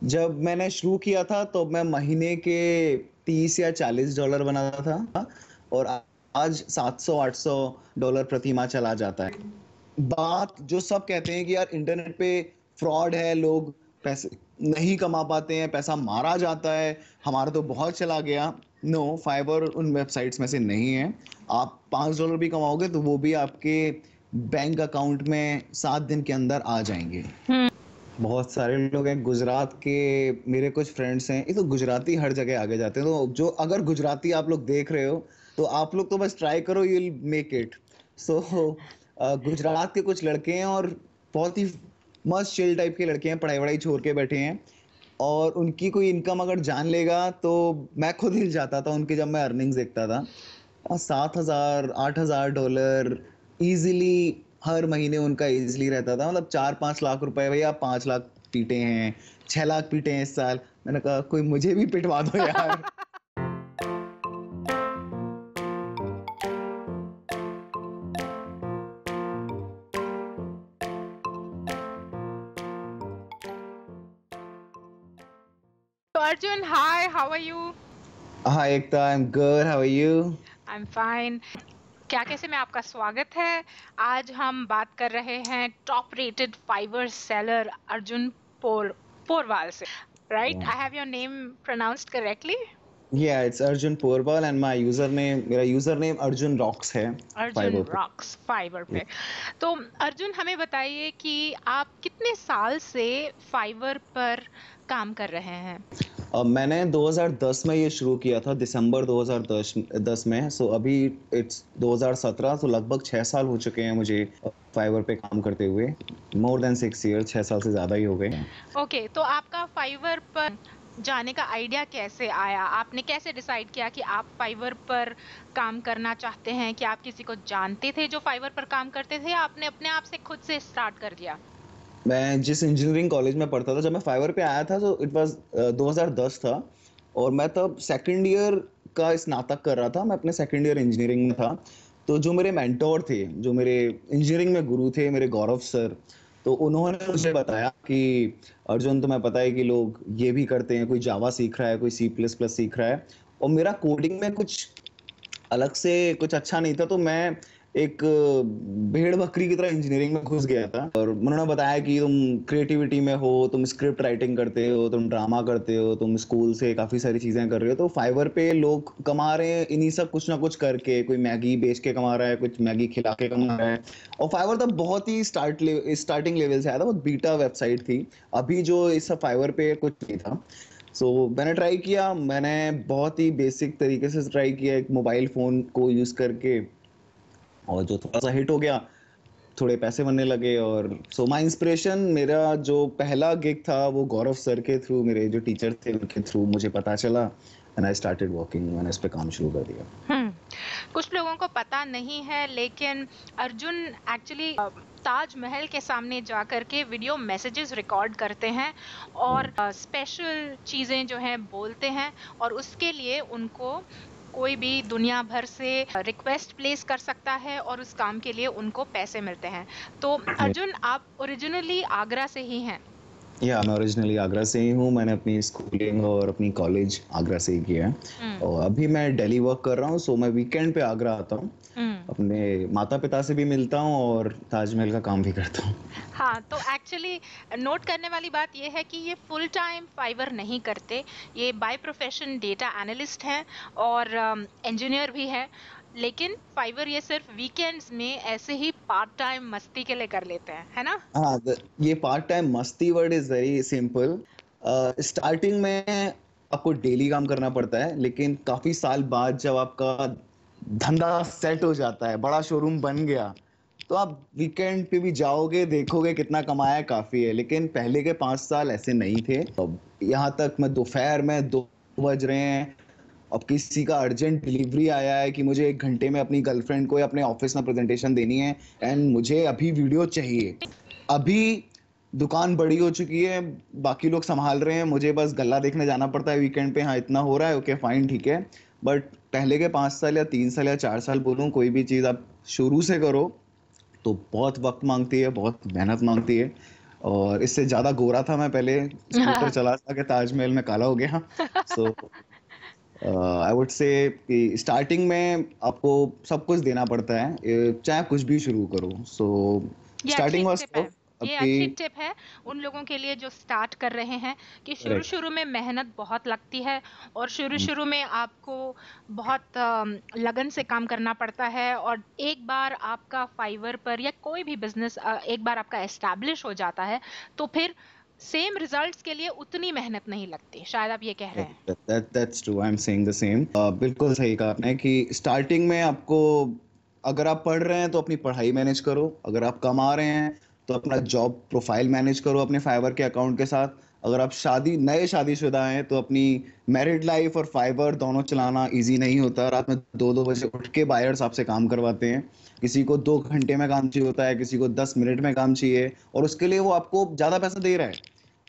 जब मैंने शुरू किया था तो मैं महीने के 30 या $40 बनाता था और आज 700-800 डॉलर प्रति माह चला जाता है। बात जो सब कहते हैं कि यार इंटरनेट पे फ्रॉड है, लोग पैसे नहीं कमा पाते हैं, पैसा मारा जाता है, हमारा तो बहुत चला गया। नो, फाइवर उन वेबसाइट्स में से नहीं है। आप $5 भी कमाओगे तो वो भी आपके बैंक अकाउंट में 7 दिन के अंदर आ जाएँगे। हुँ। बहुत सारे लोग हैं गुजरात के, मेरे कुछ फ्रेंड्स हैं, ये तो गुजराती हर जगह आगे जाते हैं। तो जो अगर गुजराती आप लोग देख रहे हो तो आप लोग तो बस ट्राई करो, यू विल मेक इट। सो गुजरात के कुछ लड़के हैं और बहुत ही मस्त चिल टाइप के लड़के हैं, पढ़ाई वढ़ाई छोड़ के बैठे हैं और उनकी कोई इनकम अगर जान लेगा तो मैं खुद हिल जाता था उनकी, जब मैं अर्निंग्स देखता था। 7,000 $8,000 इजीली हर महीने उनका इजीली रहता था। मतलब 4-5 लाख रुपए, भैया 5 लाख पीटे हैं, 6 लाख पीटे हैं इस साल। मैंने कहा कोई मुझे भी पिटवा दो यार। तो Arjun, hi, how are you? Hi Ekta, I am good, how are you? I am fine. क्या कैसे में आपका स्वागत है। आज हम बात कर रहे हैं top rated Fiverr seller Arjun Porwal से। Right? I have your name pronounced correctly? Yeah, it's Arjun Porwal and my username, मेरा यूजरनेम अर्जुन रॉक्स है अर्जुन फाइवर पे। रॉक्स फाइवर पे। तो अर्जुन, हमें बताइए कि आप कितने साल से फाइवर पर काम कर रहे हैं? मैंने 2010 में ये शुरू किया था, दिसंबर 2010 में। सो अभी इट्स 2017, तो लगभग 6 साल हो चुके हैं मुझे फाइवर पे काम करते हुए। मोर देन 6 ईयर, 6 साल से ज़्यादा ही हो गए हैं। ओके, तो आपका फाइवर पर जाने का आइडिया कैसे आया? आपने कैसे डिसाइड किया कि आप फाइवर पर काम करना चाहते हैं? कि आप किसी को जानते थे जो फाइवर पर काम करते थे, या आपने अपने आप से खुद से स्टार्ट कर दिया? मैं जिस इंजीनियरिंग कॉलेज में पढ़ता था, जब मैं फाइवर पे आया था तो इट वाज 2010 था और मैं तब सेकंड ईयर का स्नातक कर रहा था। मैं अपने सेकंड ईयर इंजीनियरिंग में था। तो जो मेरे मेंटोर थे, जो मेरे इंजीनियरिंग में गुरु थे, मेरे गौरव सर, तो उन्होंने मुझे बताया कि अर्जुन, तुम्हें पता है कि लोग ये भी करते हैं, कोई जावा सीख रहा है, कोई सी प्लस प्लस सीख रहा है। और मेरा कोडिंग में कुछ अलग से कुछ अच्छा नहीं था, तो मैं एक भेड़ बकरी की तरह इंजीनियरिंग में घुस गया था। और उन्होंने बताया कि तुम क्रिएटिविटी में हो, तुम स्क्रिप्ट राइटिंग करते हो, तुम ड्रामा करते हो, तुम स्कूल से काफ़ी सारी चीज़ें कर रहे हो, तो फाइवर पे लोग कमा रहे हैं इन्हीं सब कुछ ना कुछ करके। कोई मैगी बेच के कमा रहा है, कुछ मैगी खिला के कमा रहा है। और फाइवर तब बहुत ही स्टार्टिंग लेवल से आया था, बहुत बीटा वेबसाइट थी। अभी जो इस फाइवर पे कुछ नहीं था। मैंने ट्राई किया, मैंने बहुत ही बेसिक तरीके से ट्राई किया, एक मोबाइल फ़ोन को यूज़ करके, और जो थोड़ा-सा हिट हो गया, थोड़े पैसे बनने लगे। और माय इंस्पिरेशन, मेरा जो पहला गिग था वो गौरव सर के थ्रू, मेरे जो टीचर थे उनके थ्रू मुझे पता चला एंड आई स्टार्टेड वर्किंग, मैंने इस पे काम शुरू कर दिया। कुछ लोगों को पता नहीं है, लेकिन अर्जुन एक्चुअली ताजमहल के सामने जा कर के वीडियो मैसेजेस रिकॉर्ड करते हैं और स्पेशल चीज़ें जो हैं बोलते हैं, और उसके लिए उनको कोई भी दुनिया भर से रिक्वेस्ट प्लेस कर सकता है और उस काम के लिए उनको पैसे मिलते हैं। तो अर्जुन, आप ओरिजिनली आगरा से ही हैं? या मैं ओरिजिनली आगरा से ही हूँ। मैंने अपनी स्कूलिंग और अपनी कॉलेज आगरा से ही किया है हम्म। और अभी मैं दिल्ली वर्क कर रहा हूँ। मैं वीकेंड पे आगरा आता हूँ, हम्म। अपने माता-पिता से भी मिलता हूँ और ताजमहल का काम भी करता हूँ। हाँ, तो एक्चुअली नोट करने वाली बात ये है कि ये फुल टाइम फाइवर नहीं करते। ये बाय प्रोफेशन डेटा एनालिस्ट हैं और इंजीनियर भी है। लेकिन फाइवर ये सिर्फ वीकेंड्स में ऐसे ही पार्ट टाइम मस्ती के लिए कर लेते हैं, है ना? हाँ, ये पार्ट टाइम मस्ती word is very simple. Starting में आपको डेली काम करना पड़ता है, लेकिन काफी साल बाद जब आपका धंधा सेट हो जाता है, बड़ा शोरूम बन गया, तो आप वीकेंड पे भी जाओगे, देखोगे कितना कमाया, काफी है। लेकिन पहले के 5 साल ऐसे नहीं थे। अब यहाँ तक मैं दोपहर में 2 बज रहे हैं, अब किसी का अर्जेंट डिलीवरी आया है कि मुझे 1 घंटे में अपनी गर्लफ्रेंड को या अपने ऑफिस में प्रेजेंटेशन देनी है एंड मुझे अभी वीडियो चाहिए। अभी दुकान बड़ी हो चुकी है, बाकी लोग संभाल रहे हैं, मुझे बस गल्ला देखने जाना पड़ता है वीकेंड पे। हाँ, इतना हो रहा है, ओके फाइन, ठीक है। बट पहले के 5 साल या 3 साल या 4 साल बोलूँ, कोई भी चीज़ आप शुरू से करो तो बहुत वक्त मांगती है, बहुत मेहनत मांगती है। और इससे ज्यादा गोरा था मैं पहले, स्कूटर चला के ताजमहल में काला हो गया। सो आई वुड से कि स्टार्टिंग में आपको सब कुछ देना पड़ता है, चाहे कुछ भी शुरू करो। सो ये अच्छी स्टार्टिंग वाज टिप है। टफ ये आपकी। अच्छी टिप है उन लोगों के लिए जो स्टार्ट कर रहे हैं कि शुरू करेक्ट। शुरू में मेहनत बहुत लगती है और शुरू शुरू में आपको बहुत लगन से काम करना पड़ता है। और एक बार आपका फाइवर पर या कोई भी बिजनेस एक बार आपका एस्टैब्लिश हो जाता है तो फिर सेम रिजल्ट्स के लिए उतनी मेहनत नहीं लगती, शायद आप ये कह रहे हैं। That's true, I am saying the same. बिल्कुल सही कहा आपने कि स्टार्टिंग में आपको, अगर आप पढ़ रहे हैं तो अपनी पढ़ाई मैनेज करो, अगर आप कमा रहे हैं तो अपना जॉब प्रोफाइल मैनेज करो अपने फाइवर के अकाउंट के साथ, अगर आप नए शादीशुदा हैं तो अपनी मैरिड लाइफ और फाइवर दोनों चलाना इजी नहीं होता। रात में 2-2 बजे उठ के बायर्स आपसे काम करवाते हैं, किसी को 2 घंटे में काम चाहिए होता है, किसी को 10 मिनट में काम चाहिए, और उसके लिए वो आपको ज्यादा पैसा दे रहा है।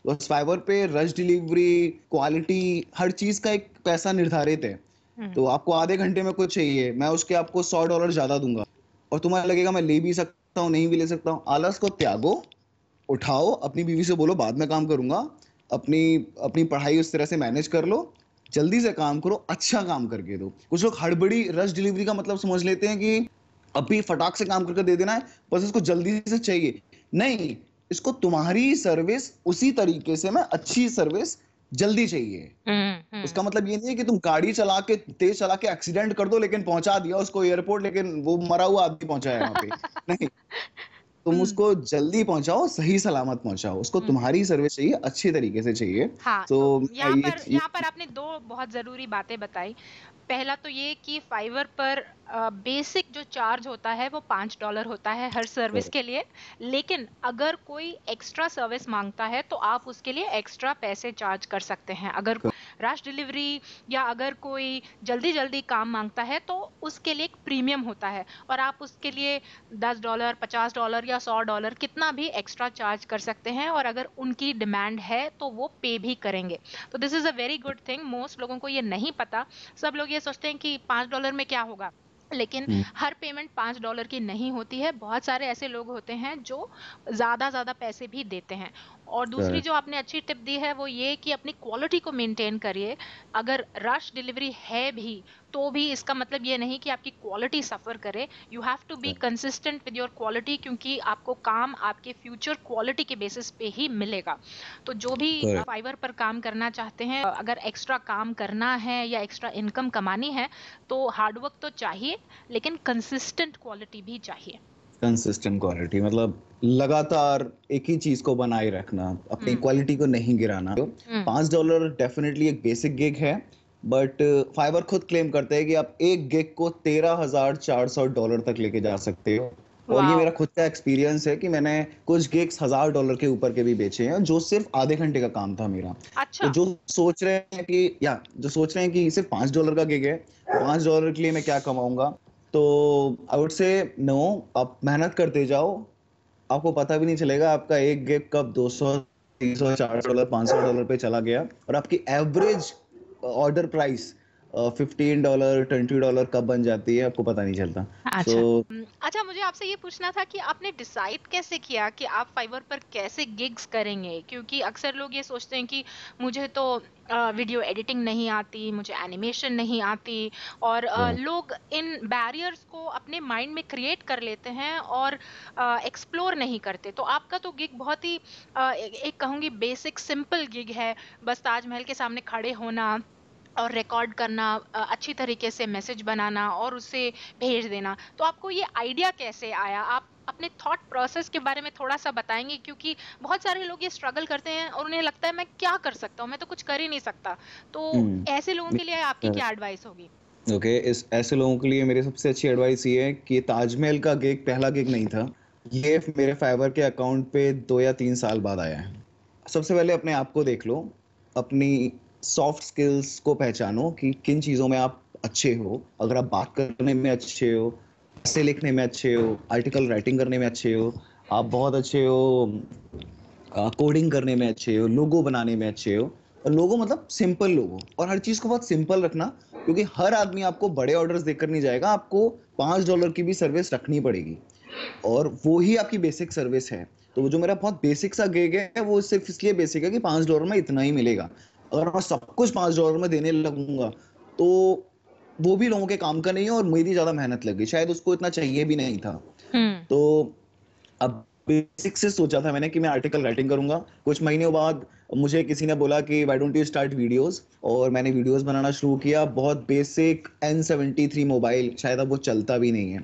तो फाइवर पे रश डिलीवरी, क्वालिटी, हर चीज का एक पैसा निर्धारित है। हम्म। तो आपको आधे घंटे में कुछ चाहिए, मैं उसके आपको $100 ज्यादा दूंगा, और तुम्हें लगेगा मैं ले भी सकता हूँ, नहीं भी ले सकता हूँ। आलस को त्यागो, उठाओ, अपनी बीवी से बोलो बाद में काम करूंगा, अपनी अपनी पढ़ाई उस तरह से मैनेज कर लो, जल्दी से काम करो, अच्छा काम करके दो। कुछ लोग हड़बड़ी रश डिलीवरी का मतलब समझ लेते हैं कि अभी फटाक से काम करके दे देना है, बस इसको जल्दी से चाहिए। नहीं, इसको तुम्हारी सर्विस उसी तरीके से, मैं अच्छी सर्विस जल्दी चाहिए। उसका मतलब ये नहीं है कि तुम गाड़ी चला के तेज चला के एक्सीडेंट कर दो लेकिन पहुंचा दिया उसको एयरपोर्ट, लेकिन वो मरा हुआ आदमी पहुंचाया वहां पे। नहीं, तुम हम्म। उसको जल्दी पहुंचाओ, सही सलामत पहुंचाओ, उसको हम्म। तुम्हारी सर्विस चाहिए, अच्छी तरीके से चाहिए। हाँ, तो तो मैं ये यहाँ पर आपने दो बहुत ज़रूरी बातें बताई। पहला तो ये कि फाइवर पर बेसिक जो चार्ज होता है वो $5 होता है हर सर्विस के लिए। लेकिन अगर कोई एक्स्ट्रा सर्विस मांगता है तो आप उसके लिए एक्स्ट्रा पैसे चार्ज कर सकते हैं। अगर रश डिलीवरी या अगर कोई जल्दी जल्दी काम मांगता है तो उसके लिए एक प्रीमियम होता है और आप उसके लिए $10, $50 या $100 कितना भी एक्स्ट्रा चार्ज कर सकते हैं, और अगर उनकी डिमांड है तो वो पे भी करेंगे। तो this is a very good thing. Most लोगों को ये नहीं पता। सब लोग ये सोचते हैं कि $5 में क्या होगा, लेकिन हर पेमेंट $5 की नहीं होती है। बहुत सारे ऐसे लोग होते हैं जो ज्यादा ज्यादा पैसे भी देते हैं। और दूसरी जो आपने अच्छी टिप दी है वो ये कि अपनी क्वालिटी को मेंटेन करिए। अगर रश डिलीवरी है भी तो भी इसका मतलब ये नहीं कि आपकी क्वालिटी सफर करे। You have to be consistent with your quality, क्योंकि आपको काम आपके फ्यूचर क्वालिटी के बेसिस पे ही मिलेगा। तो जो भी फाइवर पर काम करना चाहते हैं, अगर एक्स्ट्रा काम करना है या एक्स्ट्रा इनकम कमानी है तो हार्डवर्क तो चाहिए, लेकिन कंसिस्टेंट क्वालिटी भी चाहिए। कंसिस्टेंट क्वालिटी मतलब लगातार एक ही चीज को बनाए रखना, अपनी क्वालिटी को नहीं गिराना। तो $5 डेफिनेटली एक बेसिक गिग है, बट फाइवर खुद क्लेम करते हैं कि आप एक गिग को $13,400 तक लेके जा सकते हो। और ये मेरा खुद का एक्सपीरियंस है कि मैंने कुछ गिग्स $1,000 के ऊपर के भी बेचे हैं, जो सिर्फ आधे घंटे का काम था मेरा। अच्छा। तो जो सोच रहे हैं कि सिर्फ $5 का गिग है, $5 के लिए मैं क्या कमाऊंगा, तो आई वुड से नो, आप मेहनत करते जाओ, आपको पता भी नहीं चलेगा आपका एक गिग कब 200, 300, $400, $500 पे चला गया, और आपकी एवरेज ऑर्डर प्राइस $15, $20 कब बन जाती है आपको पता नहीं चलता। अच्छा। सो अच्छा, मुझे आपसे ये पूछना था कि आपने डिसाइड कैसे किया कि आप फाइवर पर कैसे गिग्स करेंगे? क्योंकि अक्सर लोग ये सोचते हैं कि मुझे तो वीडियो एडिटिंग नहीं आती, मुझे एनिमेशन नहीं आती, और लोग इन बैरियर्स को अपने माइंड में क्रिएट कर लेते हैं और एक्सप्लोर नहीं करते। तो आपका तो गिग बहुत ही एक कहूँगी बेसिक सिंपल गिग है। बस ताजमहल के सामने खड़े होना और रिकॉर्ड करना, अच्छी तरीके से मैसेज बनाना और उसे भेज देना। तो आपको ये आइडिया कैसे आया? आप अपने थॉट प्रोसेस के बारे में थोड़ा सा बताएंगे, क्योंकि बहुत सारे लोग ये स्ट्रगल करते हैं और उन्हें लगता है मैं क्या कर सकता हूँ, मैं तो कुछ कर ही नहीं सकता। तो ऐसे लोगों के लिए आपकी क्या एडवाइस होगी? ओके, इस ऐसे लोगों के लिए मेरी सबसे अच्छी एडवाइस ये है कि ताजमहल का गिग पहला गिग नहीं था, ये मेरे फाइवर के अकाउंट पे 2 या 3 साल बाद आया है। सबसे पहले अपने आप को देख लो, अपनी सॉफ्ट स्किल्स को पहचानो कि किन चीज़ों में आप अच्छे हो। अगर आप बात करने में अच्छे हो, ऐसे लिखने में अच्छे हो, आर्टिकल राइटिंग करने में अच्छे हो, आप बहुत अच्छे हो कोडिंग करने में अच्छे हो, लोगो बनाने में अच्छे हो। और लोगो मतलब सिंपल लोगो, और हर चीज़ को बहुत सिंपल रखना, क्योंकि हर आदमी आपको बड़े ऑर्डर्स देकर नहीं जाएगा, आपको $5 की भी सर्विस रखनी पड़ेगी, और वो ही आपकी बेसिक सर्विस है। तो वो जो मेरा बहुत बेसिक सा गिग है वो सिर्फ इसलिए बेसिक है कि $5 में इतना ही मिलेगा। अगर मैं सब कुछ $5 में देने लगूंगा तो वो भी लोगों के काम का नहीं है और मेरी ज्यादा मेहनत लगी, शायद उसको इतना चाहिए भी नहीं था। हम्म। तो अब बेसिक से सोचा था मैंने कि मैं आर्टिकल राइटिंग करूंगा। कुछ महीनों बाद मुझे किसी ने बोला कि why don't you start videos, और मैंने वीडियोस बनाना शुरू किया। बहुत बेसिक N73 मोबाइल, शायद अब वो चलता भी नहीं है।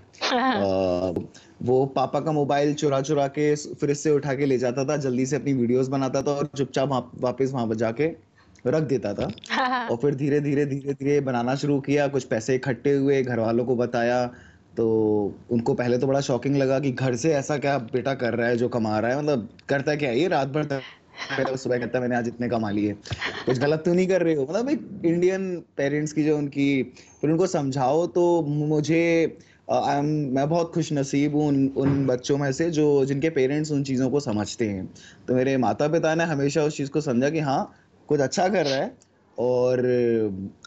वो पापा का मोबाइल चुरा चुरा के फिर इससे उठा के ले जाता था, जल्दी से अपनी वीडियोस बनाता था और चुपचाप वापस वहां जाके रख देता था। और फिर धीरे धीरे धीरे धीरे बनाना शुरू किया, कुछ पैसे इकट्ठे हुए, घर वालों को बताया। तो उनको पहले तो बड़ा शॉकिंग लगा कि घर से ऐसा क्या बेटा कर रहा है जो कमा रहा है, मतलब करता क्या है ये, रात भर सुबह कहता है मैंने आज इतने कमा लिए, कुछ गलत तो नहीं कर रहे हो। मतलब एक इंडियन पेरेंट्स की जो उनकी, फिर उनको समझाओ तो मुझे मैं बहुत खुश नसीब हूँ उन बच्चों में से जो जिनके पेरेंट्स उन चीज़ों को समझते हैं। तो मेरे माता पिता ने हमेशा उस चीज़ को समझा कि हाँ कुछ अच्छा कर रहा है और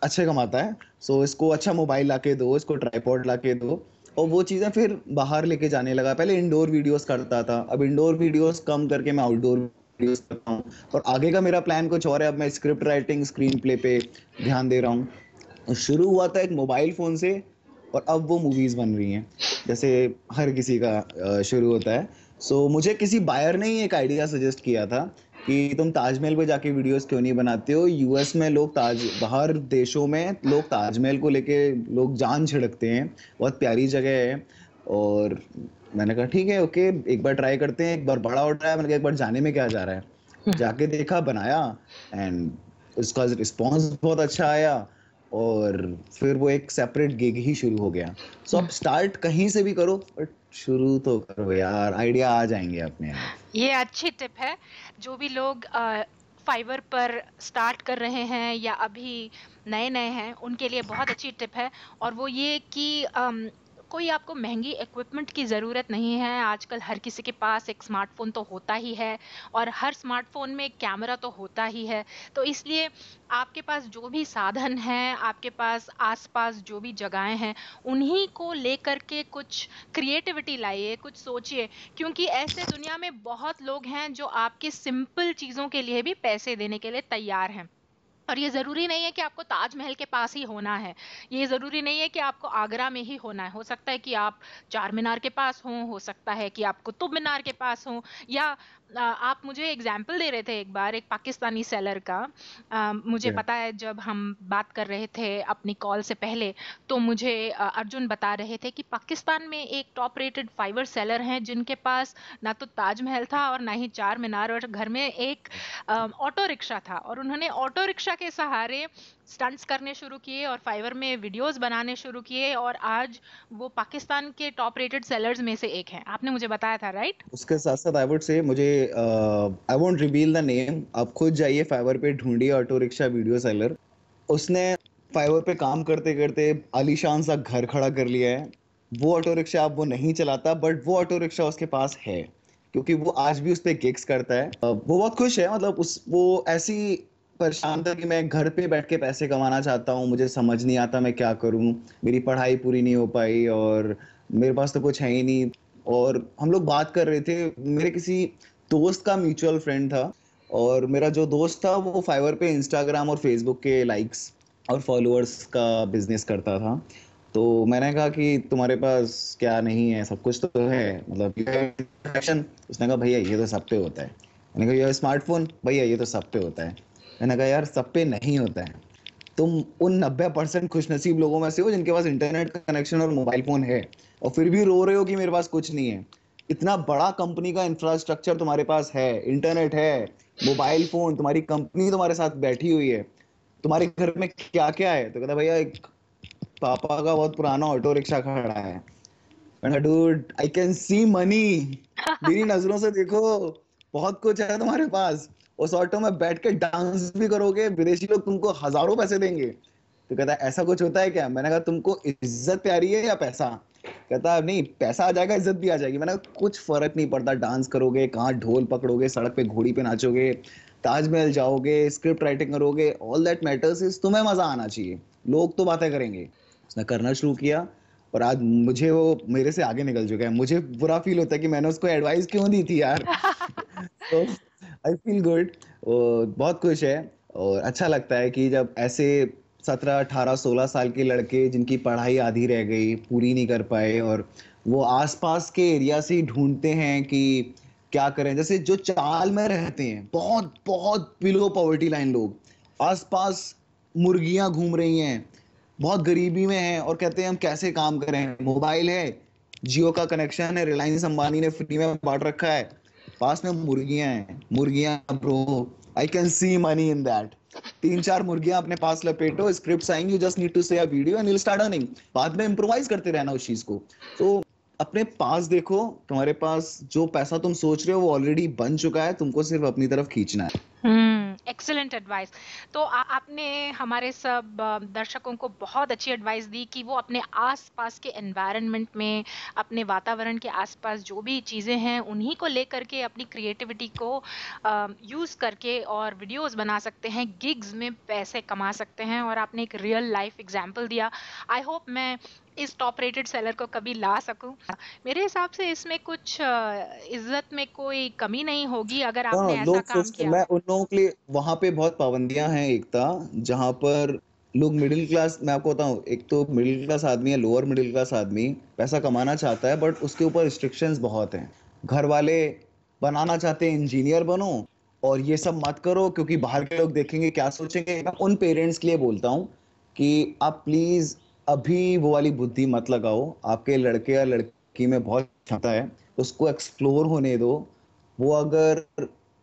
अच्छे कमाता है, सो इसको अच्छा मोबाइल लाके दो, इसको ट्राइपॉड लाके दो। और वो चीज़ें फिर बाहर लेके जाने लगा। पहले इंडोर वीडियोस करता था, अब इंडोर वीडियोस कम करके मैं आउटडोर वीडियोस करता हूँ। और आगे का मेरा प्लान कुछ और है, अब मैं स्क्रिप्ट राइटिंग, स्क्रीन प्ले पे ध्यान दे रहा हूँ। शुरू हुआ था एक मोबाइल फोन से और अब वो मूवीज बन रही हैं, जैसे हर किसी का शुरू होता है। सो मुझे किसी बायर ने ही एक आइडिया सजेस्ट किया था कि तुम ताजमहल पे जाके वीडियोस क्यों नहीं बनाते हो। यूएस में लोग बाहर देशों में लोग ताजमहल को लेके लोग जान छिड़कते हैं, बहुत प्यारी जगह है। और मैंने कहा ठीक है, ओके, एक बार ट्राई करते हैं। एक बार बड़ा ऑर्डर आया, मैंने कहा एक बार जाने में क्या जा रहा है। जाके देखा, बनाया, एंड उसका रिस्पॉन्स बहुत अच्छा आया और फिर वो एक सेपरेट गिग ही शुरू हो गया। सो आप स्टार्ट कहीं से भी करो बट शुरू तो करो यार, आइडिया आ जाएंगे अपने आप। ये अच्छी टिप है। जो भी लोग फाइवर पर स्टार्ट कर रहे हैं या अभी नए नए हैं उनके लिए बहुत अच्छी टिप है। और वो ये कि कोई आपको महंगी इक्विपमेंट की ज़रूरत नहीं है। आजकल हर किसी के पास एक स्मार्टफोन तो होता ही है और हर स्मार्टफोन में एक कैमरा तो होता ही है। तो इसलिए आपके पास जो भी साधन हैं, आपके पास आसपास जो भी जगहें हैं, उन्हीं को लेकर के कुछ क्रिएटिविटी लाइए, कुछ सोचिए। क्योंकि ऐसे दुनिया में बहुत लोग हैं जो आपके सिंपल चीजों के लिए भी पैसे देने के लिए तैयार हैं। और ये ज़रूरी नहीं है कि आपको ताजमहल के पास ही होना है, ये ज़रूरी नहीं है कि आपको आगरा में ही होना है। हो सकता है कि आप चार मीनार के पास हों, हो सकता है कि आप कुतुब मीनार के पास हों, या आप मुझे एग्जाम्पल दे रहे थे एक बार एक पाकिस्तानी सेलर का। मुझे Yeah. पता है जब हम बात कर रहे थे अपनी कॉल से पहले, तो मुझे अर्जुन बता रहे थे कि पाकिस्तान में एक टॉप रेटेड फाइवर सेलर हैं जिनके पास ना तो ताजमहल था और ना ही चार मीनार, और घर में एक ऑटो रिक्शा था, और उन्होंने ऑटो रिक्शा के सहारे स्टंट्स करने शुरू किए और फाइवर में वीडियोस बनाने शुरू किए, और आज वो पाकिस्तान के टॉप रेटेड सेलर्स में से एक हैं। आपने मुझे बताया था, राइट? उसके साथ साथ आई वुड से, मुझे I won't reveal the name, आप खुद जाइए फाइवर पे, ढूंढिए ऑटो रिक्शा वीडियो सेलर। उसने फाइवर पे काम करते करते आलीशान सा घर खड़ा कर लिया है। वो ऑटो रिक्शा अब वो नहीं चलाता, बट वो ऑटो रिक्शा उसके पास है क्योंकि वो आज भी उस पे गिग्स करता है। वो बहुत खुश है, मतलब उस वो ऐसी परेशान था कि मैं घर पे बैठ के पैसे कमाना चाहता हूँ, मुझे समझ नहीं आता मैं क्या करूँ, मेरी पढ़ाई पूरी नहीं हो पाई और मेरे पास तो कुछ है ही नहीं। और हम लोग बात कर रहे थे, मेरे किसी दोस्त का म्यूचुअल फ्रेंड था, और मेरा जो दोस्त था वो फाइवर पे इंस्टाग्राम और फेसबुक के लाइक्स और फॉलोअर्स का बिजनेस करता था। तो मैंने कहा कि तुम्हारे पास क्या नहीं है, सब कुछ तो है, मतलब passion। उसने कहा भैया ये तो सब पे होता है। मैंने कहा ये स्मार्टफोन, भैया ये तो सब पे होता है। मैंने कहा यार सब पे नहीं होता है, तुम उन 90% खुशनसीब लोगों में से हो जिनके पास इंटरनेट कनेक्शन और मोबाइल फोन है, और फिर भी रो रहे हो कि मेरे पास कुछ नहीं है। इतना बड़ा कंपनी का इंफ्रास्ट्रक्चर तुम्हारे पास है, इंटरनेट है, मोबाइल फोन, तुम्हारी कंपनी तुम्हारे साथ बैठी हुई है, तुम्हारे घर में क्या क्या है। तो कहता भैया एक पापा का बहुत पुराना ऑटो रिक्शा खड़ा है। मैंने dude I can see money, मेरी नजरों से देखो, बहुत कुछ है तुम्हारे पास। उस ऑटो में बैठ के डांस भी करोगे, विदेशी लोग तुमको हजारों पैसे देंगे। तो कहता है ऐसा कुछ होता है क्या। मैंने कहा तुमको इज्जत प्यारी है या पैसा। कहता नहीं, पैसा आ जाएगा, इज्जत भी आ जाएगी। मैंने कहा कुछ फर्क नहीं पड़ता, डांस करोगे, कहाँ ढोल पकड़ोगे, सड़क पे घोड़ी पे नाचोगे, ताजमहल जाओगे, स्क्रिप्ट राइटिंग करोगे, ऑल दैट मैटर्स इज तुम्हें मजा आना चाहिए, लोग तो बातें करेंगे। उसने करना शुरू किया और आज मुझे वो मेरे से आगे निकल चुका है। मुझे बुरा फील होता है कि मैंने उसको एडवाइस क्यों दी थी यार। तो आई फील गुड, बहुत खुश है। और अच्छा लगता है कि जब ऐसे 17 18 16 साल के लड़के जिनकी पढ़ाई आधी रह गई, पूरी नहीं कर पाए, और वो आसपास के एरिया से ही ढूंढते हैं कि क्या करें। जैसे जो चाल में रहते हैं, बहुत बहुत बिलो पॉवर्टी लाइन लोग, आसपास मुर्गियां घूम रही हैं, बहुत गरीबी में हैं, और कहते हैं हम कैसे काम करें। मोबाइल है, जियो का कनेक्शन है, रिलायंस अंबानी ने फ्री में बांट रखा है, पास में मुर्गियां हैं, मुर्गियां bro, I can see money in that. 3 4 मुर्गियां अपने पास लपेटो, स्क्रिप्ट्स आएंगी, यू जस्ट नीड टू से a video and you will start earning. बाद में इम्प्रोवाइज करते रहना उस चीज को। तो अपने पास देखो, तुम्हारे पास जो पैसा तुम सोच रहे हो वो ऑलरेडी बन चुका है, तुमको सिर्फ अपनी तरफ खींचना है। Excellent advice. तो आपने हमारे सब दर्शकों को बहुत अच्छी एडवाइस दी कि वो अपने आसपास के एनवायरनमेंट में, अपने वातावरण के आसपास जो भी चीज़ें हैं उन्हीं को लेकर के अपनी क्रिएटिविटी को यूज़ करके और वीडियोस बना सकते हैं, गिग्स में पैसे कमा सकते हैं। और आपने एक रियल लाइफ एग्जांपल दिया। आई होप मैं इस टॉप रेटेड सेलर को कभी ला सकूं। मेरे हिसाब से इसमें कुछ इज्जत में कोई कमी नहीं होगी अगर आपने ऐसा लोग काम सोचते, किया। मैं उन लोगों के लिए वहां पे बहुत पाबंदियां हैं एकता, जहां पर लोग मिडिल क्लास, मैं आपको बताऊं, एक तो मिडिल क्लास आदमी है, लोअर मिडिल क्लास आदमी पैसा कमाना चाहता है, बट उसके ऊपर रिस्ट्रिक्शंस बहुत हैं। घर वाले बनाना चाहते हैं इंजीनियर बनो, और ये सब मत करो क्योंकि बाहर के लोग देखेंगे क्या सोचेंगे। मैं उन पेरेंट्स के लिए बोलता हूँ कि आप प्लीज अभी वो वाली बुद्धि मत लगाओ। आपके लड़के या लड़की में बहुत क्षमता है, उसको एक्सप्लोर होने दो। वो अगर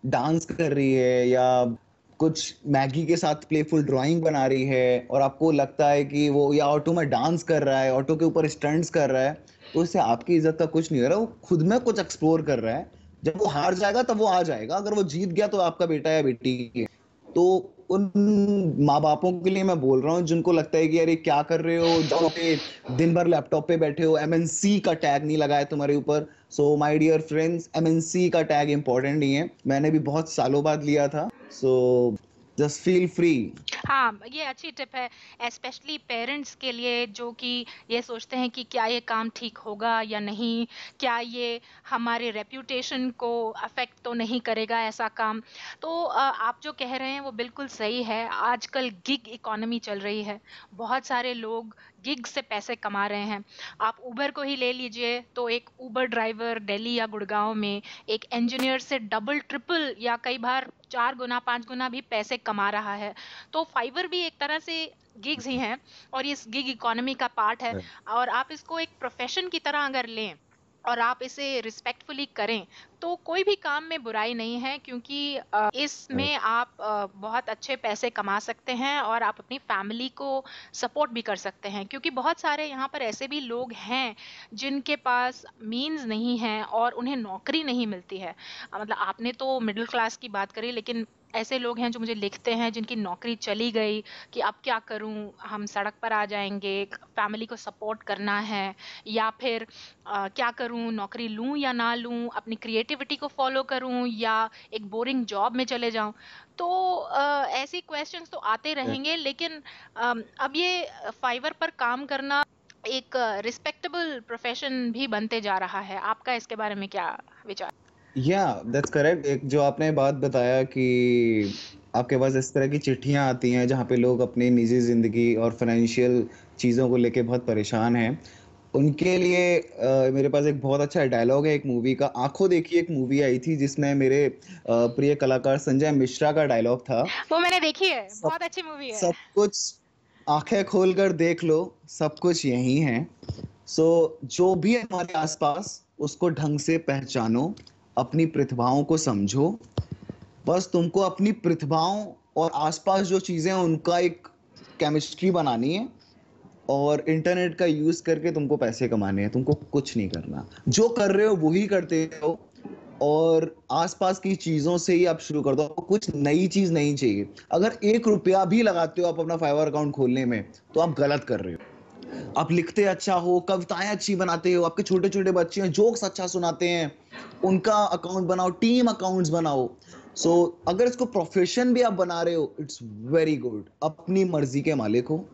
डांस कर रही है या कुछ मैगी के साथ प्लेफुल ड्राइंग बना रही है, और आपको लगता है कि वो, या ऑटो में डांस कर रहा है, ऑटो के ऊपर स्टंट्स कर रहा है, तो इससे आपकी इज्जत का कुछ नहीं हो रहा। वो खुद में कुछ एक्सप्लोर कर रहा है। जब वो हार जाएगा तब वो आ जाएगा, अगर वो जीत गया तो आपका बेटा या बेटी है। तो उन माँ बापों के लिए मैं बोल रहा हूँ जिनको लगता है कि अरे क्या कर रहे हो, जाओ पे दिन भर लैपटॉप पे बैठे हो, एमएनसी का टैग नहीं लगाया तुम्हारे ऊपर। So my dear friends, MNC का टैग इंपॉर्टेंट नहीं है, मैंने भी बहुत सालों बाद लिया था। So just feel free. हाँ, ये अच्छी टिप है, स्पेशली पेरेंट्स के लिए जो कि ये सोचते हैं कि क्या ये काम ठीक होगा या नहीं, क्या ये हमारे रेप्यूटेशन को अफेक्ट तो नहीं करेगा ऐसा काम। तो आप जो कह रहे हैं वो बिल्कुल सही है। आजकल गिग इकोनॉमी चल रही है, बहुत सारे लोग गिग से पैसे कमा रहे हैं। आप उबर को ही ले लीजिए, तो एक उबर ड्राइवर दिल्ली या गुड़गांव में एक इंजीनियर से डबल ट्रिपल या कई बार 4 गुना 5 गुना भी पैसे कमा रहा है। तो फाइवर भी एक तरह से गिग्स ही हैं, और ये गिग इकोनॉमी का पार्ट है। और आप इसको एक प्रोफेशन की तरह अगर लें और आप इसे रिस्पेक्टफुली करें तो कोई भी काम में बुराई नहीं है, क्योंकि इसमें आप बहुत अच्छे पैसे कमा सकते हैं और आप अपनी फैमिली को सपोर्ट भी कर सकते हैं। क्योंकि बहुत सारे यहाँ पर ऐसे भी लोग हैं जिनके पास मीन्स नहीं है और उन्हें नौकरी नहीं मिलती है। मतलब आपने तो मिडिल क्लास की बात करी, लेकिन ऐसे लोग हैं जो मुझे लिखते हैं जिनकी नौकरी चली गई कि अब क्या करूं, हम सड़क पर आ जाएंगे, फैमिली को सपोर्ट करना है, या फिर क्या करूं, नौकरी लूं या ना लूं, अपनी क्रिएटिविटी को फॉलो करूं या एक बोरिंग जॉब में चले जाऊं। तो ऐसी क्वेश्चंस तो आते रहेंगे, लेकिन अब ये फाइवर पर काम करना एक रिस्पेक्टेबल प्रोफेशन भी बनते जा रहा है। आपका इसके बारे में क्या विचार? या दैट्स करेक्ट। एक जो आपने बात बताया कि आपके पास इस तरह की चिट्ठियां आती हैं जहां पे लोग अपनी निजी जिंदगी और फाइनेंशियल चीज़ों को लेके बहुत परेशान हैं, उनके लिए मेरे पास एक बहुत अच्छा डायलॉग है एक मूवी का। आंखों देखी एक मूवी आई थी जिसमें मेरे प्रिय कलाकार संजय मिश्रा का डायलॉग था, वो मैंने देखी है, सब बहुत अच्छी मूवी है। सब कुछ आंखें खोलकर देख लो, सब कुछ यही है। सो जो भी है हमारे आसपास, उसको ढंग से पहचानो, अपनी प्रतिभाओं को समझो। बस तुमको अपनी प्रतिभाओं और आसपास जो चीजें हैं उनका एक केमिस्ट्री बनानी है, और इंटरनेट का यूज करके तुमको पैसे कमाने हैं। तुमको कुछ नहीं करना, जो कर रहे हो वही करते हो, और आसपास की चीजों से ही आप शुरू कर दो। आपको कुछ नई चीज नहीं चाहिए। अगर 1 रुपया भी लगाते हो आप अपना फाइवर अकाउंट खोलने में, तो आप गलत कर रहे हो। आप लिखते अच्छा हो, कविताएं अच्छी बनाते हो, आपके छोटे छोटे बच्चे हैं, जोक्स अच्छा सुनाते हैं, उनका अकाउंट बनाओ, टीम अकाउंट्स बनाओ। सो अगर इसको प्रोफेशन भी आप बना रहे हो, इट्स वेरी गुड। अपनी मर्जी के मालिक हो,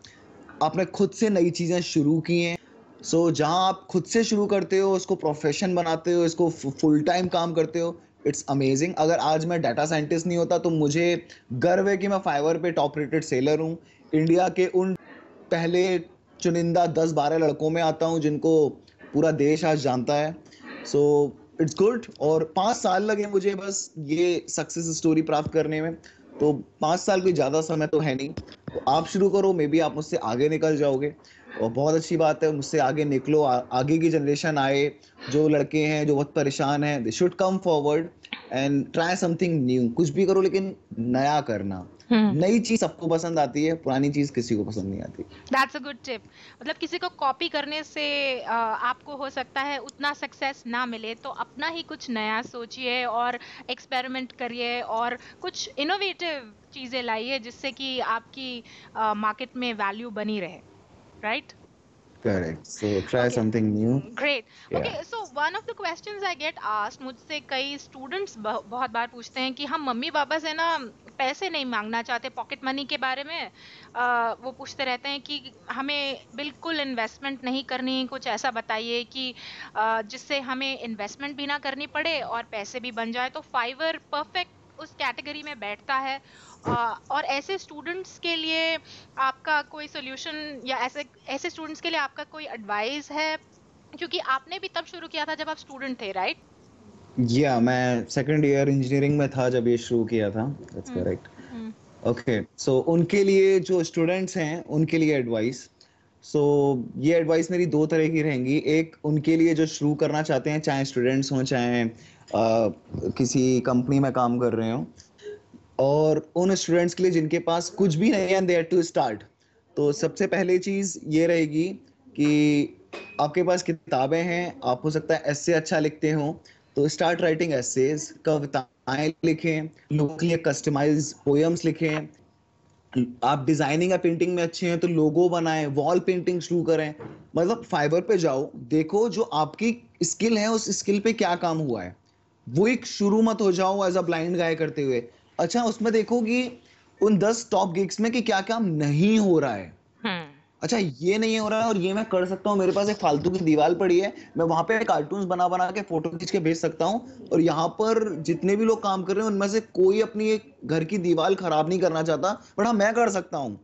आपने खुद से नई चीजें शुरू की हैं, सो जहाँ आप खुद से शुरू करते हो, उसको प्रोफेशन बनाते हो, इसको फुल टाइम काम करते हो, इट्स अमेजिंग। अगर आज मैं डाटा साइंटिस्ट नहीं होता तो मुझे गर्व है कि मैं फाइवर पे टॉप रेटेड सेलर हूँ। इंडिया के उन पहले चुनिंदा 10-12 लड़कों में आता हूँ जिनको पूरा देश आज जानता है। So it's good. और 5 साल लगे मुझे बस ये सक्सेस स्टोरी प्राप्त करने में, तो 5 साल कोई ज्यादा समय तो है नहीं। तो आप शुरू करो, मे बी आप मुझसे आगे निकल जाओगे और बहुत अच्छी बात है, मुझसे आगे निकलो। आगे की जनरेशन आए, जो लड़के हैं जो बहुत परेशान हैं, they should come forward and try something new. कुछ भी करो लेकिन नया करना। नई चीज सबको पसंद आती है, पुरानी चीज किसी को पसंद नहीं आती। That's a good tip. मतलब किसी को कॉपी करने से आपको हो सकता है उतना सक्सेस ना मिले, तो अपना ही कुछ नया सोचिए और एक्सपेरिमेंट करिए और कुछ इनोवेटिव चीजें लाइए जिससे कि आपकी मार्केट में वैल्यू बनी रहे, right? Correct, so try okay, something new. Great. Yeah okay, so one of the questions I get asked, मुझसे कई स्टूडेंट्स बहुत बार पूछते हैं कि हम मम्मी पापा से ना पैसे नहीं मांगना चाहते पॉकेट मनी के बारे में। वो पूछते रहते हैं कि हमें बिल्कुल इन्वेस्टमेंट नहीं करनी, कुछ ऐसा बताइए कि जिससे हमें इन्वेस्टमेंट भी ना करनी पड़े और पैसे भी बन जाए। तो फाइवर परफेक्ट उस कैटेगरी में बैठता है। और ऐसे स्टूडेंट्स के लिए आपका कोई सॉल्यूशन, या ऐसे ऐसे स्टूडेंट्स के लिए आपका कोई एडवाइस है? क्योंकि आपने भी तब शुरू किया था जब आप स्टूडेंट थे, राइट? या मैं सेकंड ईयर इंजीनियरिंग में था जब ये शुरू किया था। That's hmm. Correct. Hmm. Okay, so उनके लिए, जो स्टूडेंट्स हैं उनके लिए एडवाइस। सो ये एडवाइस मेरी दो तरह की रहेंगी। एक उनके लिए जो शुरू करना चाहते हैं, चाहे स्टूडेंट्स हों, चाहे किसी कंपनी में काम कर रहे हो, और उन स्टूडेंट्स के लिए जिनके पास कुछ भी नहीं है, दे टू स्टार्ट। तो सबसे पहले चीज ये रहेगी कि आपके पास किताबें हैं, आप हो सकता है एस्से अच्छा लिखते हो, तो स्टार्ट राइटिंग एस्सेज, कविताएं लिखें, लोगों के लिए कस्टमाइज पोयम्स लिखें। आप डिजाइनिंग या पेंटिंग में अच्छे हैं तो लोगो बनाएं, वॉल पेंटिंग शुरू करें। मतलब फाइवर पे जाओ, देखो जो आपकी स्किल है उस स्किल पे क्या काम हुआ है, वो एक शुरू मत हो जाओ एज अ ब्लाइंड गाय करते हुए। अच्छा, उसमें देखो कि उन 10 टॉप गिग्स में कि क्या काम नहीं हो रहा है। हम्म। अच्छा, ये नहीं हो रहा है और ये मैं कर सकता हूँ, मेरे पास एक फालतू की दीवार पड़ी है, मैं वहां पे कार्टून्स बना बना के फोटो खींच के भेज सकता हूँ, और यहाँ पर जितने भी लोग काम कर रहे हैं उनमें से कोई अपनी एक घर की दीवार खराब नहीं करना चाहता, बट हाँ मैं कर सकता हूँ।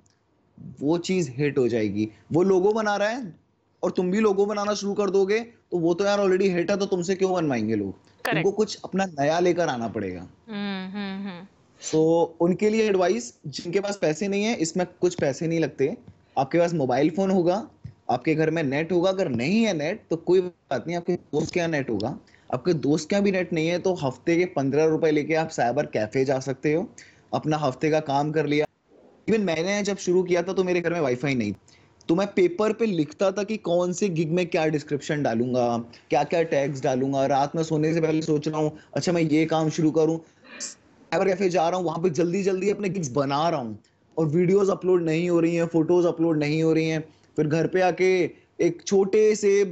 वो चीज हिट हो जाएगी। वो लोगो बना रहा है और तुम भी लोगो बनाना शुरू कर दोगे, तो वो तो यार ऑलरेडी हिट है, तो तुमसे क्यों बनवाएंगे लोग। तुमको करेक्ट। कुछ अपना नया लेकर आना पड़ेगा। हम्म। हम्म। सो उनके लिए एडवाइस, जिनके पास पैसे नहीं है, इसमें कुछ पैसे नहीं लगते। आपके पास मोबाइल फोन होगा, आपके घर में नेट होगा, अगर नहीं है नेट तो कोई बात नहीं, आपके दोस्त के यहाँ नेट होगा। आपके दोस्त के यहाँ भी नेट नहीं है तो हफ्ते के 15 रुपए लेके आप साइबर कैफे जा सकते हो, अपना हफ्ते का काम कर लिया। इवन मैंने जब शुरू किया था तो मेरे घर में वाईफाई नहीं, तो मैं पेपर पे लिखता था कि कौन से गिग में क्या डिस्क्रिप्शन डालूंगा, क्या क्या टैग्स डालूंगा। रात में सोने से पहले सोच रहा हूँ अच्छा मैं ये काम शुरू करूँ, साइबर कैफे जा रहा हूँ, वहां पे जल्दी जल्दी अपने गिग्स बना रहा हूँ, और वीडियोस अपलोड नहीं हो रही हैं, फोटोज अपलोड नहीं हो रही हैं। फिर घर पे आके एक छोटे से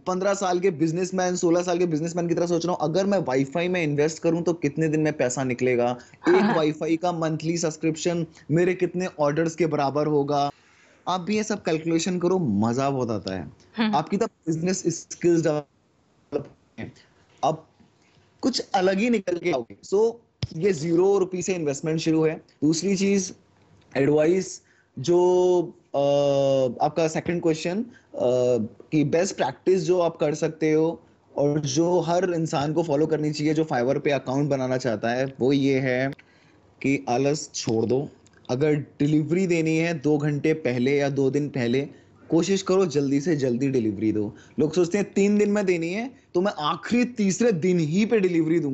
15 साल के बिजनेसमैन, 16 साल के बिजनेसमैन की तरह सोच रहा हूँ, अगर मैं वाईफाई में इन्वेस्ट करूं तो कितने दिन में पैसा निकलेगा, एक हाँ। वाईफाई का मंथली सब्सक्रिप्शन मेरे कितने ऑर्डर्स के बराबर होगा। आप भी ये सब कैलकुलेशन करो, मजा बहुत आता है। हम्म। आपकी तब बिजनेस स्किल्स डेवलप हैं, अब कुछ अलग ही निकल के आओगे। सो ये 0 रुपी से इन्वेस्टमेंट शुरू है। दूसरी चीज, एडवाइस, जो आपका सेकंड क्वेश्चन कि बेस्ट प्रैक्टिस जो आप कर सकते हो और जो हर इंसान को फॉलो करनी चाहिए जो फाइवर पे अकाउंट बनाना चाहता है, वो ये है कि आलस छोड़ दो। अगर डिलीवरी देनी है 2 घंटे पहले या 2 दिन पहले, कोशिश करो जल्दी से जल्दी डिलीवरी दो। लोग सोचते हैं 3 दिन में देनी है तो मैं आखिरी तीसरे दिन ही पे डिलीवरी दूंगा।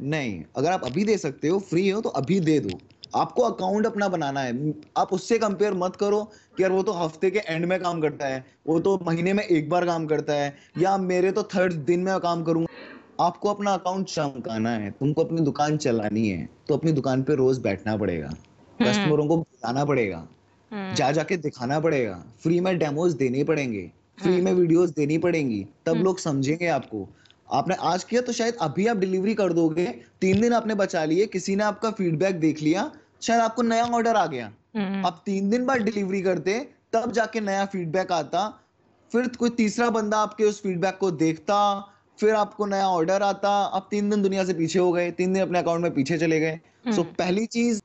नहीं, अगर आप अभी दे सकते हो, फ्री हो, तो अभी दे दो। आपको अकाउंट अपना बनाना है। आप उससे कंपेयर मत करो कि यार वो तो हफ्ते के एंड में काम करता है, वो तो महीने में एक बार काम करता है, या मेरे तो थर्ड दिन में काम करूंगा। आपको अपना अकाउंट चमकाना है, तुमको अपनी दुकान चलानी है, तो अपनी दुकान पे रोज बैठना पड़ेगा, हम्म। कस्टमरों को बुलाना पड़ेगा, जा जाके दिखाना पड़ेगा, फ्री में डेमोज देने पड़ेंगे, फ्री हम्म। में वीडियोस देनी पड़ेंगी, तब हम्म। लोग समझेंगे आपको। आपने आज किया तो शायद अभी आप डिलीवरी कर दोगे, 3 दिन आपने बचा लिए, किसी ने आपका फीडबैक देख लिया, शायद आपको नया ऑर्डर आ गया। हम्म। आप 3 दिन बाद डिलीवरी करते, तब जाके नया फीडबैक आता, फिर कोई तीसरा बंदा आपके उस फीडबैक को देखता, फिर आपको नया ऑर्डर आता, आप 3 दिन दुनिया से पीछे हो गए, 3 दिन अपने अकाउंट में पीछे चले गए। सो पहली चीज,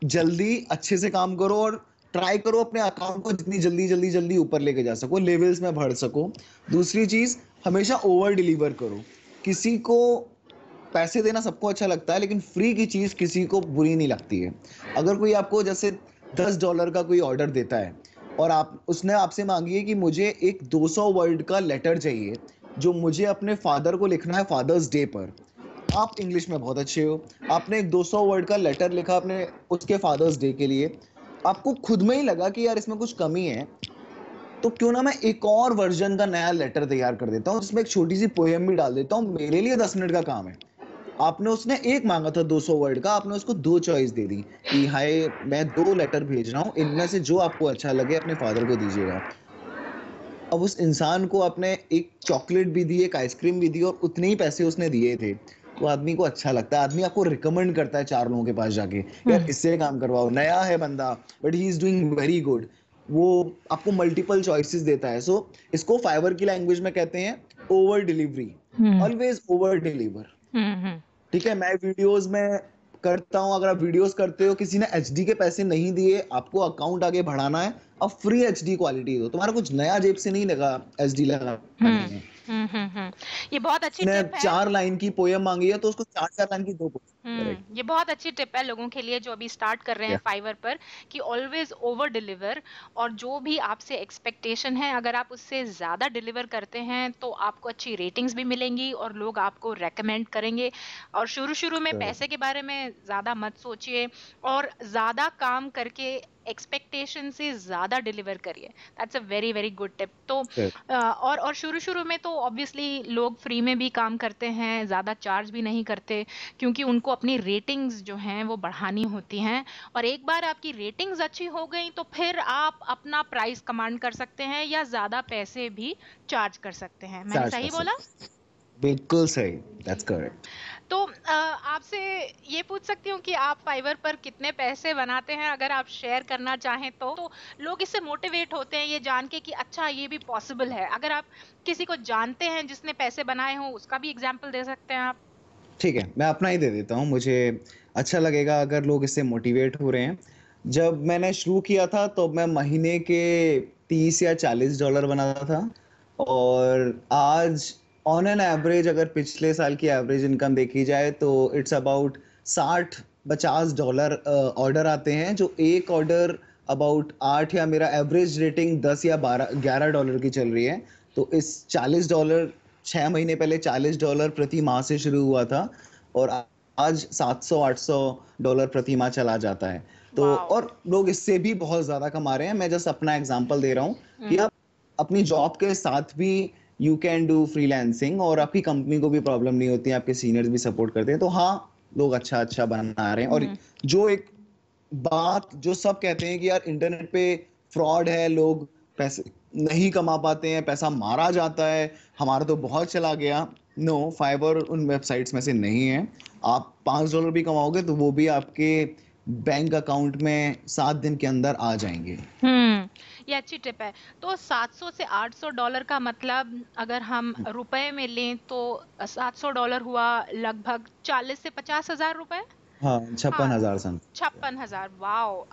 जल्दी अच्छे से काम करो और ट्राई करो अपने अकाउंट को जितनी जल्दी ऊपर लेके जा सको, लेवल्स में बढ़ सको। दूसरी चीज, हमेशा ओवर डिलीवर करो। किसी को पैसे देना सबको अच्छा लगता है, लेकिन फ्री की चीज किसी को बुरी नहीं लगती है। अगर कोई आपको जैसे $10 का कोई ऑर्डर देता है और उसने आपसे मांगी है कि मुझे एक 200 वर्ड का लेटर चाहिए जो मुझे अपने फादर को लिखना है फादर्स डे पर। आप इंग्लिश में बहुत अच्छे हो, आपने एक 200 वर्ड का लेटर लिखा अपने उसके फादर्स डे के लिए, आपको खुद में ही लगा कि यार इसमें कुछ कमी है, तो क्यों ना मैं एक और वर्जन का नया लेटर तैयार कर देता हूँ जिसमें एक छोटी सी पोएम भी डाल देता हूँ, मेरे लिए 10 मिनट का काम है। आपने उसने एक मांगा था 200 वर्ड का, आपने उसको 2 चॉइस दे दी कि हाय मैं 2 लेटर भेज रहा हूँ, इनमें से जो आपको अच्छा लगे अपने फादर को दीजिएगा। अब उस इंसान को आपने एक चॉकलेट भी दी, एक आइसक्रीम भी दी और उतने ही पैसे उसने दिए थे, तो आदमी को अच्छा लगता है, आदमी आपको रिकमेंड करता है 4 लोगों के पास जाके, यार इससे काम करवाओ, नया है बंदा but he is doing very good. वो आपको मल्टीपल चॉइसेस देता है। सो इसको फाइवर की लैंग्वेज में कहते हैं over delivery. Always over deliver. ठीक है, मैं वीडियोस में करता हूँ, अगर आप वीडियोस करते हो, किसी ने एचडी के पैसे नहीं दिए, आपको अकाउंट आगे बढ़ाना है, अब फ्री एचडी क्वालिटी दो, तुम्हारा कुछ नया जेब से नहीं लगा एचडी लगाने में। ये बहुत अच्छी ने टिप है। 4 लाइन की पोयम मांगी है तो उसको 4 लाइन की 2 पोयम। ये बहुत अच्छी टिप है लोगों के लिए जो अभी स्टार्ट कर रहे हैं फाइवर पर, कि ऑलवेज ओवर डिलीवर, और जो भी आपसे एक्सपेक्टेशन है अगर आप उससे ज्यादा डिलीवर करते हैं तो आपको अच्छी रेटिंग्स भी मिलेंगी और लोग आपको रेकमेंड करेंगे। और शुरू में पैसे के बारे में ज्यादा मत सोचिए और ज्यादा काम करके एक्सपेक्टेशन से ज्यादा डिलीवर करिए। That's a very very good tip. तो और शुरू में तो ऑब्वियसली लोग फ्री में भी काम करते हैं, ज्यादा चार्ज भी नहीं करते, क्योंकि उनको अपनी रेटिंग्स जो हैं वो बढ़ानी होती हैं। और एक बार आपकी रेटिंग्स अच्छी हो गई तो फिर आप अपना प्राइस कमांड कर सकते हैं या ज्यादा पैसे भी चार्ज कर सकते हैं। मैंने सही बोला? बिल्कुल सही, दैट्स करेक्ट। तो आपसे ये पूछ सकती हूँ कि आप फाइवर पर कितने पैसे बनाते हैं, अगर आप शेयर करना चाहें तो लोग इससे मोटिवेट होते हैं ये जान के कि अच्छा ये भी पॉसिबल है। अगर आप किसी को जानते हैं जिसने पैसे बनाए हों, उसका भी एग्जांपल दे सकते हैं आप। ठीक है, मैं अपना ही दे देता हूँ, मुझे अच्छा लगेगा अगर लोग इससे मोटिवेट हो रहे हैं। जब मैंने शुरू किया था तो मैं महीने के $30 या $40 बनाता था, और आज ऑन एन एवरेज अगर पिछले साल की एवरेज इनकम देखी जाए तो इट्स अबाउट $60-50 ऑर्डर आते हैं, जो एक ऑर्डर अबाउट 8 या मेरा एवरेज रेटिंग 10 या $11 की चल रही है। तो इस $40 6 महीने पहले $40 प्रति माह से शुरू हुआ था और आज $700-800 प्रति माह चला जाता है। तो और लोग इससे भी बहुत ज्यादा कमा रहे हैं। मैं जस्ट अपना एग्जांपल दे रहा हूँ कि आप अपनी जॉब के साथ भी यू कैन डू फ्रीलांसिंग और आपकी कंपनी को भी प्रॉब्लम नहीं होती है, आपके सीनियर्स भी सपोर्ट करते हैं। तो हाँ, लोग अच्छा बना रहे हैं। और जो एक बात जो सब कहते हैं कि यार इंटरनेट पे फ्रॉड है, लोग पैसे नहीं कमा पाते हैं, पैसा मारा जाता है, हमारा तो बहुत चला गया। नो, फाइवर उन वेबसाइट्स में से नहीं है। आप $5 भी कमाओगे तो वो भी आपके बैंक अकाउंट में 7 दिन के अंदर आ जाएंगे। ये अच्छी टिप है। तो $700 से $800 का मतलब अगर हम रुपए में लें तो $700 हुआ लगभग 40 से 50 हजार रुपए। हाँ, 56,000 सन। 56,000, वाओ।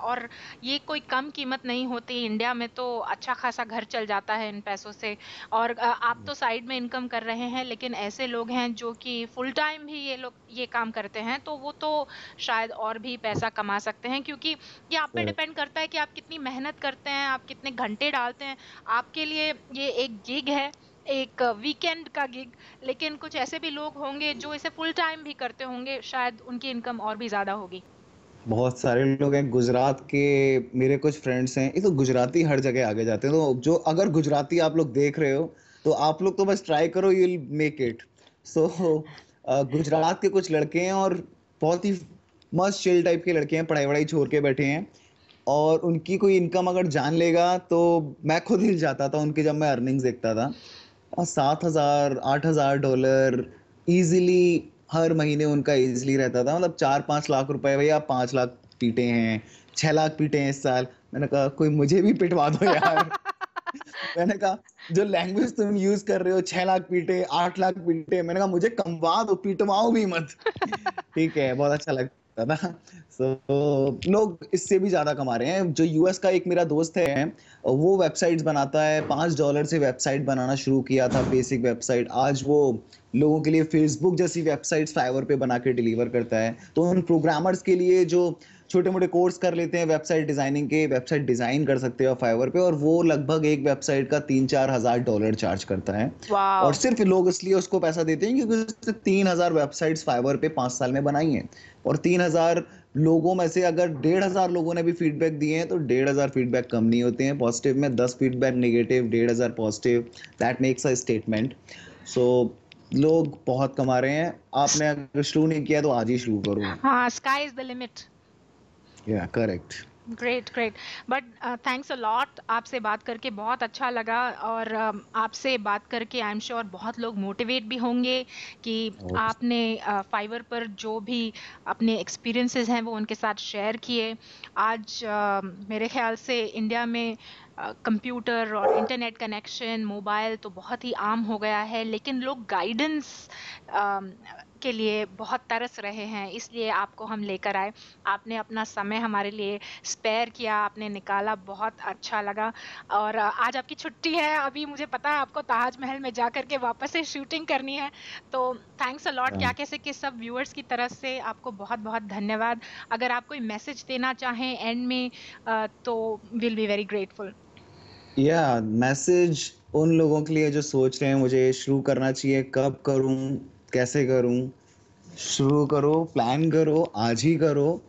और ये कोई कम कीमत नहीं होती। इंडिया में तो अच्छा खासा घर चल जाता है इन पैसों से। और आप तो साइड में इनकम कर रहे हैं, लेकिन ऐसे लोग हैं जो कि फुल टाइम भी ये लोग ये काम करते हैं, तो वो तो शायद और भी पैसा कमा सकते हैं, क्योंकि ये आप पे डिपेंड करता है कि आप कितनी मेहनत करते हैं, आप कितने घंटे डालते हैं। आपके लिए ये एक गिग है, एक वीकेंड का गिग, लेकिन कुछ ऐसे भी लोग होंगे जो इसे फुल टाइम भी करते होंगे, शायद उनकी इनकम और भी ज्यादा होगी। बहुत सारे लोग हैं गुजरात के, मेरे कुछ फ्रेंड्स हैं, ये तो गुजराती हर जगह आगे जाते हैं। तो जो अगर गुजराती आप लोग देख रहे हो तो आप लोग तो बस ट्राई करो, यू विल मेक इट। सो गुजरात के कुछ लड़के हैं और बहुत ही मस्त चिल टाइप के लड़के हैं, पढ़ाई वढ़ाई छोड़ के बैठे हैं, और उनकी कोई इनकम अगर जान लेगा तो मैं खुद हिल जाता था उनकी जब मैं अर्निंग्स देखता था। $7,000-8,000 इजीली हर महीने उनका इजीली रहता था। मतलब 4-5 लाख रुपए, भैया 5 लाख पीटे हैं, 6 लाख पीटे हैं इस साल। मैंने कहा कोई मुझे भी पिटवा दो यार। मैंने कहा जो लैंग्वेज तुम यूज कर रहे हो 6 लाख पीटे 8 लाख पीटे, मैंने कहा मुझे कमवा दो, पीटवाओ भी मत। ठीक है, बहुत अच्छा लगता था। लोग इससे भी ज्यादा कमा रहे हैं। जो यूएस का एक मेरा दोस्त है, वो वेबसाइट्स बनाता है, $5 से वेबसाइट बनाना शुरू किया था, बेसिक वेबसाइट। आज वो लोगों के लिए फेसबुक जैसी वेबसाइट्स फाइवर पे बना के डिलीवर करता है। तो उन प्रोग्रामर्स के लिए जो छोटे मोटे कोर्स कर लेते हैं वेबसाइट डिजाइनिंग के, वेबसाइट डिजाइन कर सकते हो फाइवर पे, और वो लगभग एक वेबसाइट का $3-4 हज़ार चार्ज करता है। और वाओ। सिर्फ लोग इसलिए उसको पैसा देते हैं क्योंकि उसने 3,000 वेबसाइट्स फाइवर पे 5 साल में बनाई हैं। और 3,000 लोगों में से अगर 1,500 लोगों ने भी फीडबैक दिए हैं, तो 1,500 फीडबैक कम नहीं होते हैं। पॉजिटिव में 10 feedback, negative 1,500 positive, that makes a statement. So लोग बहुत कमा रहे हैं। आपने अगर शुरू नहीं किया तो आज ही शुरू करो। हाँ, स्काई इज द लिमिट। या correct. Great great. But thanks a lot, आपसे बात करके बहुत अच्छा लगा। और आपसे बात करके आई एम श्योर बहुत लोग मोटिवेट भी होंगे कि आपने फाइवर पर जो भी अपने एक्सपीरियंसेस हैं वो उनके साथ शेयर किए। आज मेरे ख्याल से इंडिया में कंप्यूटर और इंटरनेट कनेक्शन, मोबाइल तो बहुत ही आम हो गया है, लेकिन लोग गाइडेंस के लिए बहुत तरस रहे हैं, इसलिए आपको हम लेकर आए। आपने अपना समय हमारे लिए स्पेयर किया, आपने निकाला, बहुत अच्छा लगा। और आज आपकी छुट्टी है, अभी मुझे पता है आपको ताजमहल में जाकर के वापस से शूटिंग करनी है। तो थैंक्स अ लॉट, क्या कैसे कि सब व्यूअर्स की तरफ से आपको बहुत बहुत धन्यवाद। अगर आप कोई मैसेज देना चाहें एंड में तो विल बी वेरी ग्रेटफुल। या मैसेज उन लोगों के लिए जो सोच रहे हैं मुझे शुरू करना चाहिए, कब करूं, कैसे करूं। शुरू करो, प्लान करो, आज ही करो।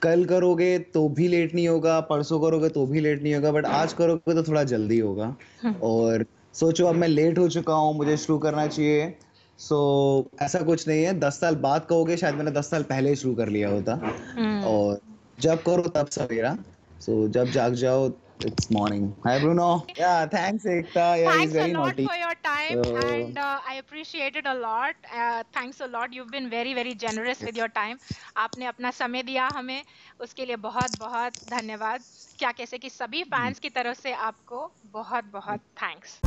कल करोगे तो भी लेट नहीं होगा, परसों करोगे तो भी लेट नहीं होगा, बट आज करोगे तो थोड़ा जल्दी होगा। और सोचो अब मैं लेट हो चुका हूँ, मुझे शुरू करना चाहिए। सो ऐसा कुछ नहीं है, 10 साल बाद कहोगे शायद मैंने 10 साल पहले शुरू कर लिया होता। और जब करो तब सवेरा। सो जब जाग जाओ, इट्स मॉर्निंग। Hi Bruno. या थैंक्स एकता, या he is Thanks a very lot naughty. for your time, so and I appreciate it a lot. Thanks a lot. You've been very very generous with your time. आपने अपना समय दिया हमें, उसके लिए बहुत बहुत धन्यवाद। क्या कैसे कि सभी फैंस की तरफ से आपको बहुत बहुत थैंक्स।